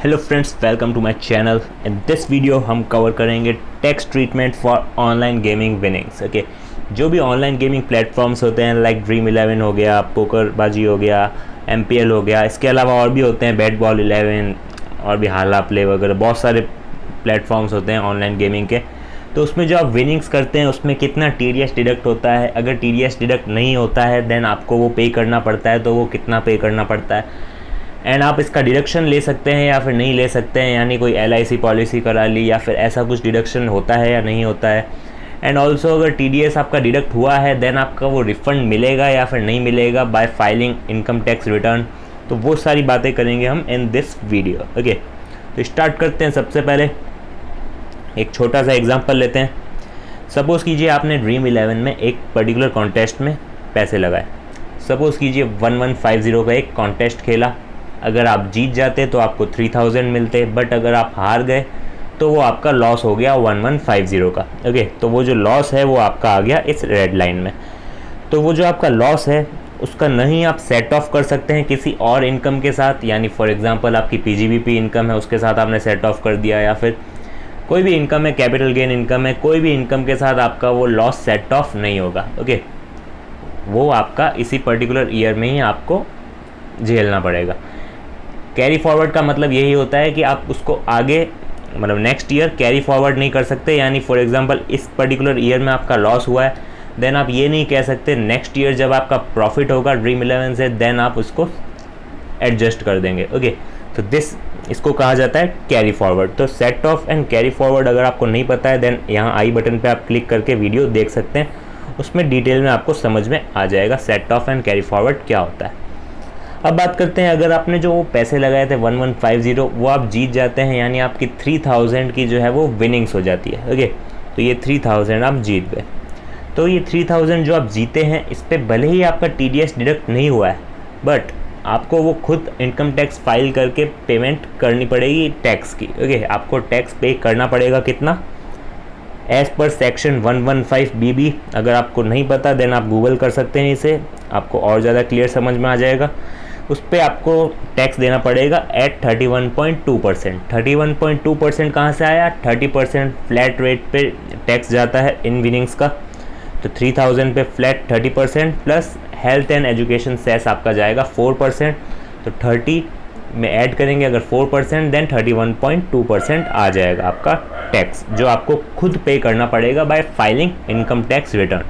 Hello friends, welcome to my channel. In this video हम cover करेंगे tax treatment for online gaming winnings. Okay, जो भी online gaming platforms होते हैं like dream 11 हो गया, पोकरबाजी हो गया, MPL हो गया, इसके अलावा और भी होते हैं बैट बॉल 11 और भी हाला प्ले वगैरह, बहुत सारे प्लेटफॉर्म्स होते हैं ऑनलाइन गेमिंग के। तो उसमें जो आप विनिंग्स करते हैं उसमें कितना TDS डिडक्ट होता है, अगर TDS डिडक्ट नहीं होता है देन आपको वो पे करना पड़ता है, तो वो कितना पे करना पड़ता है, एंड आप इसका डिडक्शन ले सकते हैं या फिर नहीं ले सकते हैं, यानी कोई LIC पॉलिसी करा ली या फिर ऐसा कुछ डिडक्शन होता है या नहीं होता है। एंड ऑल्सो अगर TDS आपका डिडक्ट हुआ है देन आपका वो रिफ़ंड मिलेगा या फिर नहीं मिलेगा bye filing income tax return. तो वो सारी बातें करेंगे हम इन दिस वीडियो। ओके, तो स्टार्ट करते हैं। सबसे पहले एक छोटा सा एग्जांपल लेते हैं। सपोज़ कीजिए आपने ड्रीम 11 में एक पर्टिकुलर कॉन्टेस्ट में पैसे लगाए। सपोज़ कीजिए 1150 का एक कॉन्टेस्ट खेला। अगर आप जीत जाते तो आपको 3000 मिलते, बट अगर आप हार गए तो वो आपका लॉस हो गया 1150 का। ओके, तो वो जो लॉस है वो आपका आ गया इस रेड लाइन में। तो वो जो आपका लॉस है उसका नहीं आप सेट ऑफ कर सकते हैं किसी और इनकम के साथ, यानी फॉर एग्जांपल आपकी PGBP इनकम है उसके साथ आपने सेट ऑफ कर दिया, या फिर कोई भी इनकम है, कैपिटल गेन इनकम है, कोई भी इनकम के साथ आपका वो लॉस सेट ऑफ नहीं होगा। ओके, वो आपका इसी पर्टिकुलर ईयर में ही आपको झेलना पड़ेगा। कैरी फॉरवर्ड का मतलब यही होता है कि आप उसको आगे मतलब नेक्स्ट ईयर कैरी फॉरवर्ड नहीं कर सकते, यानी फॉर एग्जांपल इस पर्टिकुलर ईयर में आपका लॉस हुआ है देन आप ये नहीं कह सकते नेक्स्ट ईयर जब आपका प्रॉफिट होगा ड्रीम 11 से देन आप उसको एडजस्ट कर देंगे। ओके, तो इसको कहा जाता है कैरी फॉरवर्ड। तो set of and carry forward अगर आपको नहीं पता है देन यहाँ आई बटन पे आप क्लिक करके वीडियो देख सकते हैं, उसमें डिटेल में आपको समझ में आ जाएगा set of and carry forward क्या होता है। अब बात करते हैं, अगर आपने जो पैसे लगाए थे 1150 वो आप जीत जाते हैं, यानी आपकी 3000 की जो है वो विनिंग्स हो जाती है। ओके, तो ये 3000 आप जीत गए। तो ये 3000 जो आप जीते हैं इस पर भले ही आपका TDS डिडक्ट नहीं हुआ है, बट आपको वो खुद इनकम टैक्स फाइल करके पेमेंट करनी पड़ेगी टैक्स की। ओके, आपको टैक्स पे करना पड़ेगा कितना, एज़ पर सेक्शन 115BB। अगर आपको नहीं पता देन आप गूगल कर सकते हैं, इसे आपको और ज़्यादा क्लियर समझ में आ जाएगा। उस पर आपको टैक्स देना पड़ेगा एट 31.2%। 31.2% कहाँ से आया, 30% फ्लैट रेट पे टैक्स जाता है इन विनिंग्स का। तो 3000 पे flat 30% plus health and education cess आपका जाएगा 4%। तो 30 में ऐड करेंगे अगर 4% देन 31.2% आ जाएगा आपका टैक्स, जो आपको खुद पे करना पड़ेगा bye filing income tax return.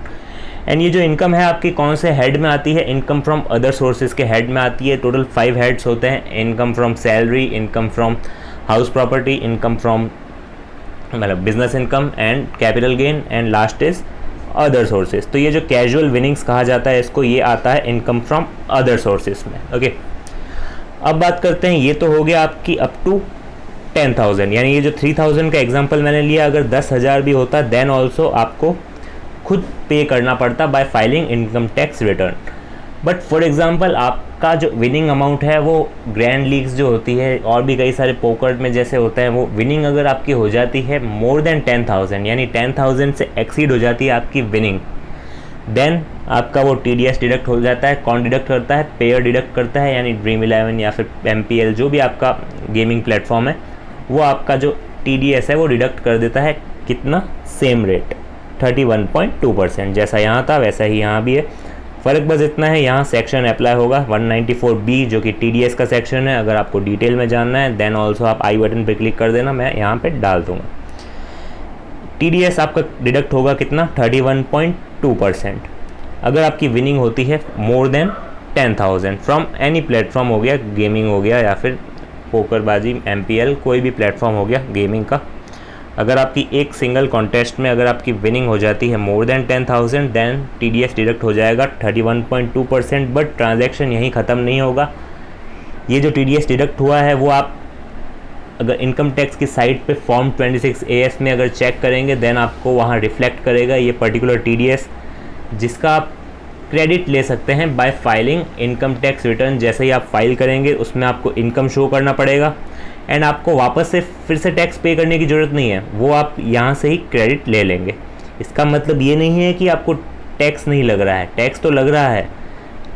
And ये जो इनकम है आपकी कौन से हेड में आती है, इनकम फ्रॉम अदर सोर्सेज के हेड में आती है। टोटल 5 हेड्स होते हैं, income from salary, income from house property, income from मतलब business income and capital gain, and last is other sources. तो ये जो कैजुअल विनिंग्स कहा जाता है इसको, ये आता है इनकम फ्रॉम अदर सोर्सेज में। ओके, अब बात करते हैं, ये तो हो गया आपकी अप टू 10,000, यानी ये जो 3000 का एग्जांपल मैंने लिया, अगर 10,000 भी होता देन ऑल्सो आपको खुद पे करना पड़ता bye filing income tax return. But for example आपका जो विनिंग अमाउंट है वो ग्रैंड लीग्स जो होती है और भी कई सारे पोकर में जैसे होता है, वो विनिंग अगर आपकी हो जाती है मोर देन 10,000, यानी 10,000 से एक्सीड हो जाती है आपकी विनिंग, देन आपका वो TDS डिडक्ट हो जाता है। कौन डिडक्ट करता है, पेयर डिडक्ट करता है, यानी ड्रीम 11 या फिर MPL जो भी आपका गेमिंग प्लेटफॉर्म है वो आपका जो TDS है वो डिडक्ट कर देता है। कितना, सेम रेट 31.2%, जैसा यहाँ था वैसा ही यहाँ भी है। फ़र्क बस इतना है, यहाँ सेक्शन अप्लाई होगा 194B जो कि TDS का सेक्शन है। अगर आपको डिटेल में जानना है देन ऑल्सो आप आई बटन पे क्लिक कर देना, मैं यहाँ पे डाल दूँगा। TDS आपका डिडक्ट होगा कितना, 31.2%। अगर आपकी विनिंग होती है more than 10,000 from any platform, हो गया गेमिंग हो गया या फिर पोकरबाजी, MPL कोई भी प्लेटफॉर्म हो गया गेमिंग का। अगर आपकी एक सिंगल कॉन्टेस्ट में अगर आपकी विनिंग हो जाती है more than 10,000 then TDS deduct हो जाएगा 31.2%। बट ट्रांजैक्शन यहीं ख़त्म नहीं होगा। ये जो TDS डिडक्ट हुआ है वो आप अगर इनकम टैक्स की साइट पे फॉर्म 26AS में अगर चेक करेंगे देन आपको वहाँ रिफ्लेक्ट करेगा ये पर्टिकुलर TDS, जिसका आप क्रेडिट ले सकते हैं bye filing income tax return. जैसे ही आप फाइल करेंगे उसमें आपको इनकम शो करना पड़ेगा एंड आपको वापस से फिर से टैक्स पे करने की ज़रूरत नहीं है, वो आप यहाँ से ही क्रेडिट ले लेंगे। इसका मतलब ये नहीं है कि आपको टैक्स नहीं लग रहा है, टैक्स तो लग रहा है,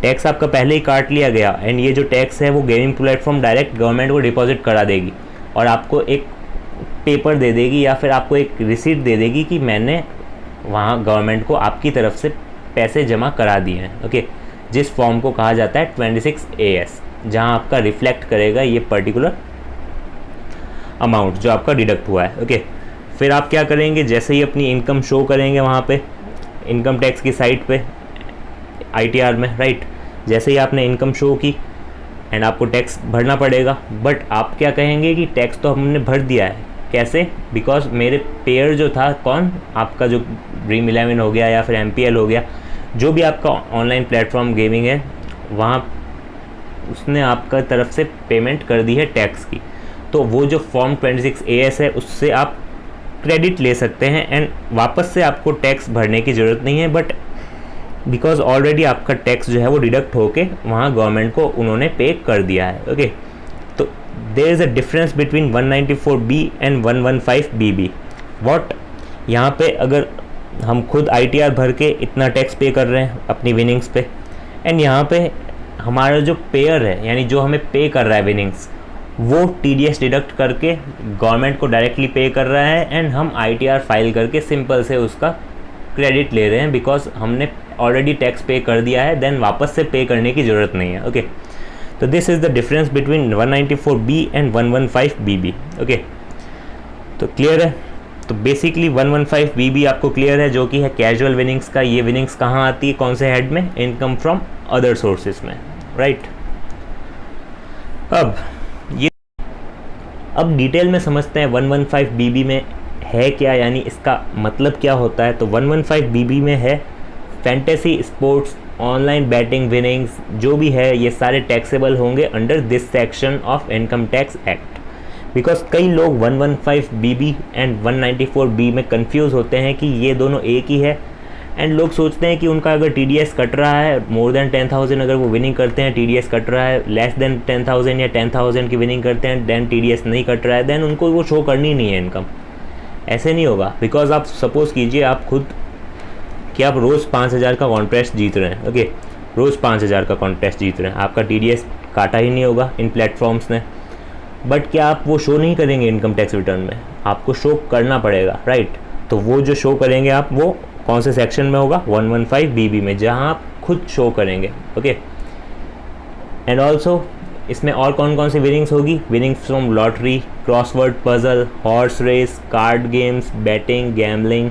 टैक्स आपका पहले ही काट लिया गया एंड ये जो टैक्स है वो गेमिंग प्लेटफॉर्म डायरेक्ट गवर्नमेंट को डिपॉजिट करा देगी। और आपको एक पेपर दे देगी या फिर आपको एक रिसीट दे देगी कि मैंने वहाँ गवर्नमेंट को आपकी तरफ से पैसे जमा करा दिए हैं। ओके, जिस फॉर्म को कहा जाता है 26AS, जहाँ आपका रिफ्लेक्ट करेगा ये पर्टिकुलर अमाउंट जो आपका डिडक्ट हुआ है। ओके, फिर आप क्या करेंगे, जैसे ही अपनी इनकम शो करेंगे वहाँ पे इनकम टैक्स की साइट पे ITR में, राइट। जैसे ही आपने इनकम शो की एंड आपको टैक्स भरना पड़ेगा, बट आप क्या कहेंगे कि टैक्स तो हमने भर दिया है। कैसे? बिकॉज मेरे पेयर जो था, कौन, आपका जो ड्रीम 11 हो गया या फिर MPL हो गया, जो भी आपका ऑनलाइन प्लेटफॉर्म गेमिंग है, वहाँ उसने आपका तरफ से पेमेंट कर दी है टैक्स की। तो वो जो फॉर्म 26AS है उससे आप क्रेडिट ले सकते हैं एंड वापस से आपको टैक्स भरने की ज़रूरत नहीं है, बट बिकॉज ऑलरेडी आपका टैक्स जो है वो डिडक्ट होके वहाँ गवर्नमेंट को उन्होंने पे कर दिया है। ओके, तो there is a difference between 194B and 115BB। What, यहाँ पे अगर हम खुद ITR भर के इतना टैक्स पे कर रहे हैं अपनी विनिंग्स पे, एंड यहाँ पे हमारा जो पेयर है यानी जो हमें पे कर रहा है विनिंग्स, वो TDS डिडक्ट करके गवर्नमेंट को डायरेक्टली पे कर रहा है एंड हम ITR फाइल करके सिंपल से उसका क्रेडिट ले रहे हैं बिकॉज हमने ऑलरेडी टैक्स पे कर दिया है, देन वापस से पे करने की ज़रूरत नहीं है। ओके, तो this is the difference between 194B and 115BB। Okay, तो क्लियर है। तो बेसिकली 115BB आपको क्लियर है, जो कि है कैजुअल विनिंग्स का। ये विनिंग्स कहाँ आती है, कौन से हेड में, इनकम फ्रॉम अदर सोर्सेज में, राइट। अब डिटेल में समझते हैं 115BB में है क्या, यानी इसका मतलब क्या होता है। तो 115BB में है fantasy sports online batting winnings, जो भी है ये सारे टैक्सेबल होंगे under this section of income tax act. Because कई लोग 115BB एंड 194B में कंफ्यूज होते हैं कि ये दोनों एक ही है, एंड लोग सोचते हैं कि उनका अगर TDS कट रहा है मोर देन 10,000, अगर वो विनिंग करते हैं TDS कट रहा है, लेस देन 10,000 या 10,000 की विनिंग करते हैं देन TDS नहीं कट रहा है, देन उनको वो शो करनी नहीं है इनकम। ऐसे नहीं होगा। बिकॉज आप सपोज़ कीजिए आप खुद कि आप रोज़ 5,000 का कॉन्टेस्ट जीत रहे हैं। ओके, रोज़ 5,000 का कॉन्टेस्ट जीत रहे हैं, आपका TDS काटा ही नहीं होगा इन प्लेटफॉर्म्स ने, बट क्या आप वो शो नहीं करेंगे इनकम टैक्स रिटर्न में? आपको शो करना पड़ेगा, राइट। तो वो जो शो करेंगे आप, वो कौन से सेक्शन में होगा, 115BB में, जहां आप खुद शो करेंगे। ओके, एंड ऑल्सो इसमें और कौन कौन सी विनिंग्स होगी, winnings from lottery, crossword puzzle, horse race, card games, betting, gambling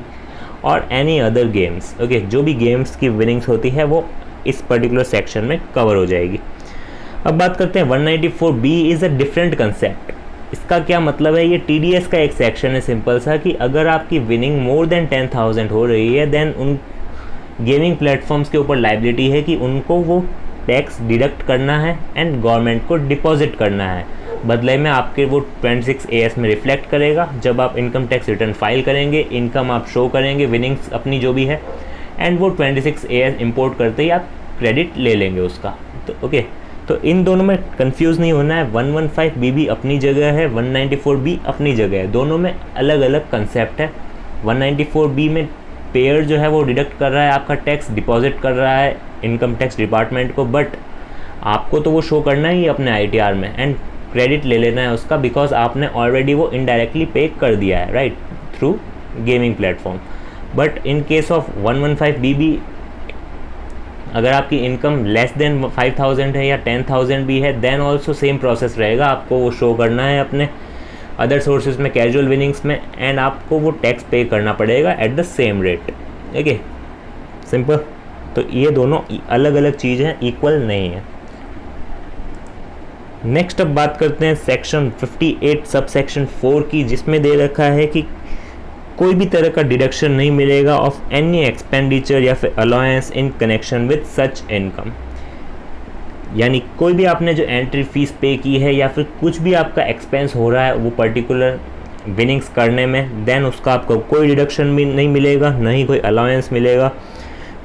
और एनी अदर गेम्स। ओके, जो भी गेम्स की विनिंग्स होती है वो इस पर्टिकुलर सेक्शन में कवर हो जाएगी। अब बात करते हैं 194B is a different concept. इसका क्या मतलब है, ये TDS का एक सेक्शन है सिंपल सा, कि अगर आपकी विनिंग मोर देन 10,000 हो रही है देन उन गेमिंग प्लेटफॉर्म्स के ऊपर लाइबिलिटी है कि उनको वो टैक्स डिडक्ट करना है एंड गवर्नमेंट को डिपॉजिट करना है। बदले में आपके वो 26AS में रिफ्लेक्ट करेगा। जब आप इनकम टैक्स रिटर्न फाइल करेंगे, इनकम आप शो करेंगे, विनिंग्स अपनी जो भी है, एंड वो 26AS इंपोर्ट करते ही आप क्रेडिट ले लेंगे उसका। तो ओके, तो इन दोनों में कंफ्यूज नहीं होना है। 115BB अपनी जगह है, 194B अपनी जगह है, दोनों में अलग अलग कंसेप्ट है। 194B में पेयर जो है वो डिडक्ट कर रहा है आपका टैक्स, डिपॉजिट कर रहा है इनकम टैक्स डिपार्टमेंट को, बट आपको तो वो शो करना ही अपने ITR में एंड क्रेडिट ले लेना है उसका, बिकॉज आपने ऑलरेडी वो इनडायरेक्टली पे कर दिया है, right, through gaming platform. But in case of 115BB अगर आपकी इनकम लेस देन 5,000 है या 10,000 भी है, देन ऑल्सो सेम प्रोसेस रहेगा। आपको वो शो करना है अपने अदर सोर्सेज में, कैजुअल विनिंग्स में, एंड आपको वो टैक्स पे करना पड़ेगा at the same rate. Okay, simple. तो ये दोनों अलग अलग चीज़ हैं, इक्वल नहीं है। नेक्स्ट अब बात करते हैं सेक्शन 58 सब सेक्शन 4 की, जिसमें दे रखा है कि कोई भी तरह का डिडक्शन नहीं मिलेगा ऑफ एनी एक्सपेंडिचर या फिर allowance in connection with such income. यानी कोई भी आपने जो एंट्री फीस पे की है या फिर कुछ भी आपका एक्सपेंस हो रहा है वो पर्टिकुलर विनिंग्स करने में, देन उसका आपको कोई डिडक्शन भी नहीं मिलेगा, ना ही कोई अलाउंस मिलेगा,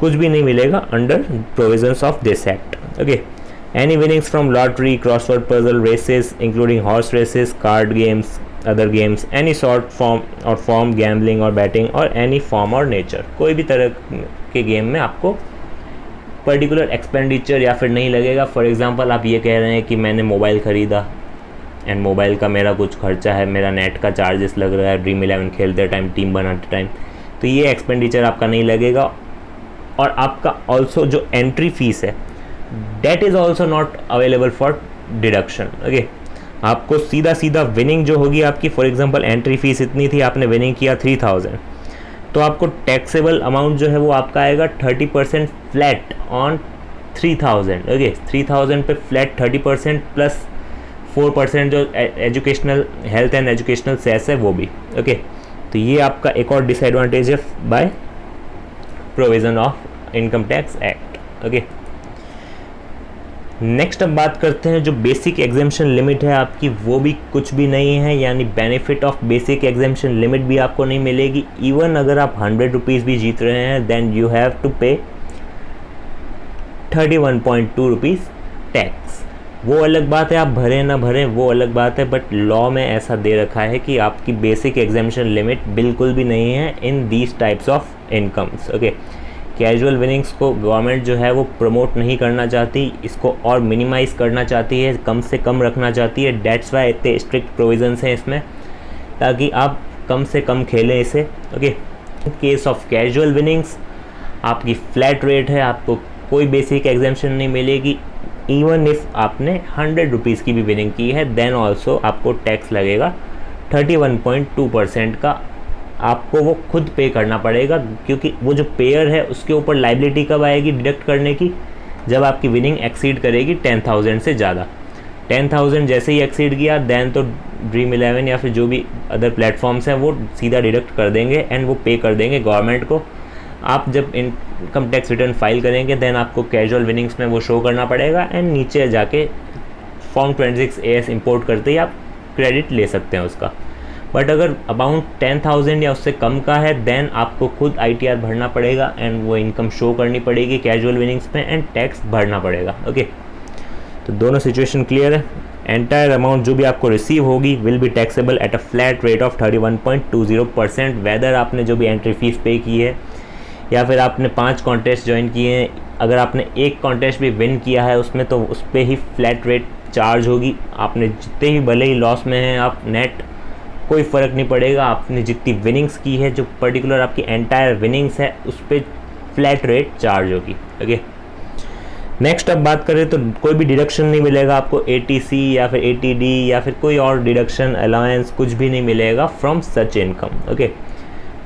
कुछ भी नहीं मिलेगा under provisions of this act. Okay, any winnings from lottery, crossword puzzle, races including horse races, card games, other games, any sort form gambling और बैटिंग और एनी फॉर्म और नेचर, कोई भी तरह के गेम में आपको पर्टिकुलर एक्सपेंडिचर या फिर नहीं लगेगा। फॉर एग्जांपल आप ये कह रहे हैं कि मैंने मोबाइल ख़रीदा एंड मोबाइल का मेरा कुछ खर्चा है, मेरा नेट का चार्जेस लग रहा है ड्रीम 11 खेलते टाइम, टीम बनाते टाइम, तो ये एक्सपेंडिचर आपका नहीं लगेगा। और आपका ऑल्सो जो एंट्री फीस है that is also not available for deduction. Okay, आपको सीधा सीधा विनिंग जो होगी आपकी, फॉर एग्जांपल एंट्री फीस इतनी थी, आपने विनिंग किया 3000, तो आपको टैक्सेबल अमाउंट जो है वो आपका आएगा 30% फ्लैट ऑन 3000। ओके, 3000 पे फ्लैट 30% प्लस 4% जो educational health and educational cess है वो भी। ओके, तो ये आपका एक और डिसएडवांटेज है by provision of income tax act. Okay, next अब बात करते हैं जो बेसिक एग्जेम्पशन लिमिट है आपकी, वो भी कुछ भी नहीं है, यानी benefit of basic exemption limit भी आपको नहीं मिलेगी। इवन अगर आप 100 रुपीज़ भी जीत रहे हैं देन यू हैव टू पे 31.2 रुपीज़ टैक्स। वो अलग बात है, आप भरें ना भरें वो अलग बात है, बट लॉ में ऐसा दे रखा है कि आपकी बेसिक एग्जेम्पशन लिमिट बिल्कुल भी नहीं है in these types of incomes. Okay, casual winnings को गवर्नमेंट जो है वो प्रमोट नहीं करना चाहती, इसको और मिनिमाइज़ करना चाहती है, कम से कम रखना चाहती है। डेट्स वाई इतने स्ट्रिक्ट प्रोविजंस हैं इसमें, ताकि आप कम से कम खेलें इसे। Okay, in case of casual winnings आपकी फ्लैट रेट है, आपको कोई बेसिक एग्जेम्पशन नहीं मिलेगी। इवन इफ़ आपने 100 रुपीज़ की भी विनिंग की है देन ऑल्सो आपको टैक्स लगेगा 31.2% का, आपको वो खुद पे करना पड़ेगा, क्योंकि वो जो पेयर है उसके ऊपर लाइबिलिटी कब आएगी डिडक्ट करने की, जब आपकी विनिंग एक्सीड करेगी 10,000 से ज़्यादा। 10,000 जैसे ही एक्सीड किया देन तो ड्रीम 11 या फिर जो भी अदर प्लेटफॉर्म्स हैं वो सीधा डिडक्ट कर देंगे एंड वो पे कर देंगे गवर्नमेंट को। आप जब इनकम टैक्स रिटर्न फाइल करेंगे देन आपको कैजुअल विनिंग्स में वो शो करना पड़ेगा एंड नीचे जाके फॉर्म 26 AS इंपोर्ट करते ही आप क्रेडिट ले सकते हैं उसका। बट अगर अमाउंट 10,000 या उससे कम का है देन आपको खुद ITR भरना पड़ेगा एंड वो इनकम शो करनी पड़ेगी कैजुअल विनिंग्स में एंड टैक्स भरना पड़ेगा। ओके, तो दोनों सिचुएशन क्लियर है। एंटायर अमाउंट जो भी आपको रिसीव होगी will be taxable at a flat rate of 31.20%, whether आपने जो भी एंट्री फीस पे की है या फिर आपने 5 कॉन्टेस्ट ज्वाइन किए हैं, अगर आपने एक कॉन्टेस्ट भी विन किया है उसमें तो उस पर ही फ्लैट रेट चार्ज होगी। आपने जितने ही भले ही लॉस में हैं आप नेट, कोई फ़र्क नहीं पड़ेगा, आपने जितनी विनिंग्स की है जो पर्टिकुलर आपकी एंटायर विनिंग्स है उस पर फ्लैट रेट चार्ज होगी। ओके, नेक्स्ट अब बात करें तो कोई भी डिडक्शन नहीं मिलेगा आपको, ATC या फिर ATD या फिर कोई और डिडक्शन अलाउंस कुछ भी नहीं मिलेगा फ्रॉम सच इनकम। ओके,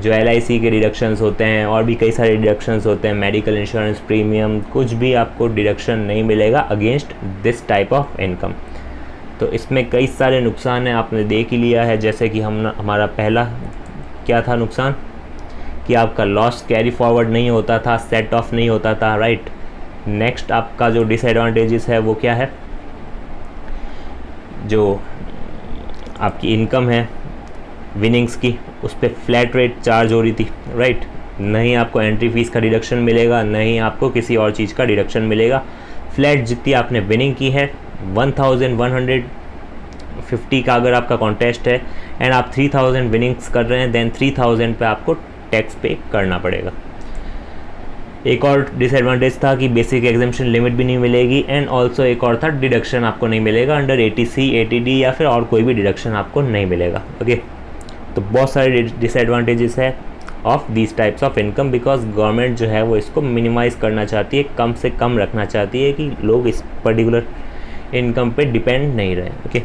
जो LIC के डिडक्शंस होते हैं और भी कई सारे डिडक्शंस होते हैं, मेडिकल इंश्योरेंस प्रीमियम, कुछ भी आपको डिडक्शन नहीं मिलेगा against this type of income. तो इसमें कई सारे नुकसान हैं, आपने देख ही लिया है, जैसे कि हमारा पहला क्या था नुकसान कि आपका लॉस कैरी फॉरवर्ड नहीं होता था, सेट ऑफ नहीं होता था, राइट। नेक्स्ट आपका जो डिसएडवांटेजेस है वो क्या है, जो आपकी इनकम है विनिंग्स की उस पर फ्लैट रेट चार्ज हो रही थी, राइट। नहीं आपको एंट्री फीस का डिडक्शन मिलेगा, नहीं आपको किसी और चीज़ का डिडक्शन मिलेगा। फ्लैट जितनी आपने विनिंग की है 1150 का अगर आपका कॉन्टेस्ट है एंड आप 3000 विनिंग्स कर रहे हैं देन 3000 पे आपको टैक्स पे करना पड़ेगा। एक और डिसएडवांटेज था कि बेसिक एग्जेम्पशन लिमिट भी नहीं मिलेगी एंड ऑल्सो एक और था डिडक्शन आपको नहीं मिलेगा अंडर ATC, ATD या फिर और कोई भी डिडक्शन आपको नहीं मिलेगा। ओके, तो बहुत सारे डिसएडवांटेजेस है of this types of income, because government जो है वो इसको मिनिमाइज़ करना चाहती है, कम से कम रखना चाहती है कि लोग इस पर्टिकुलर इनकम पे डिपेंड नहीं रहे। ओके।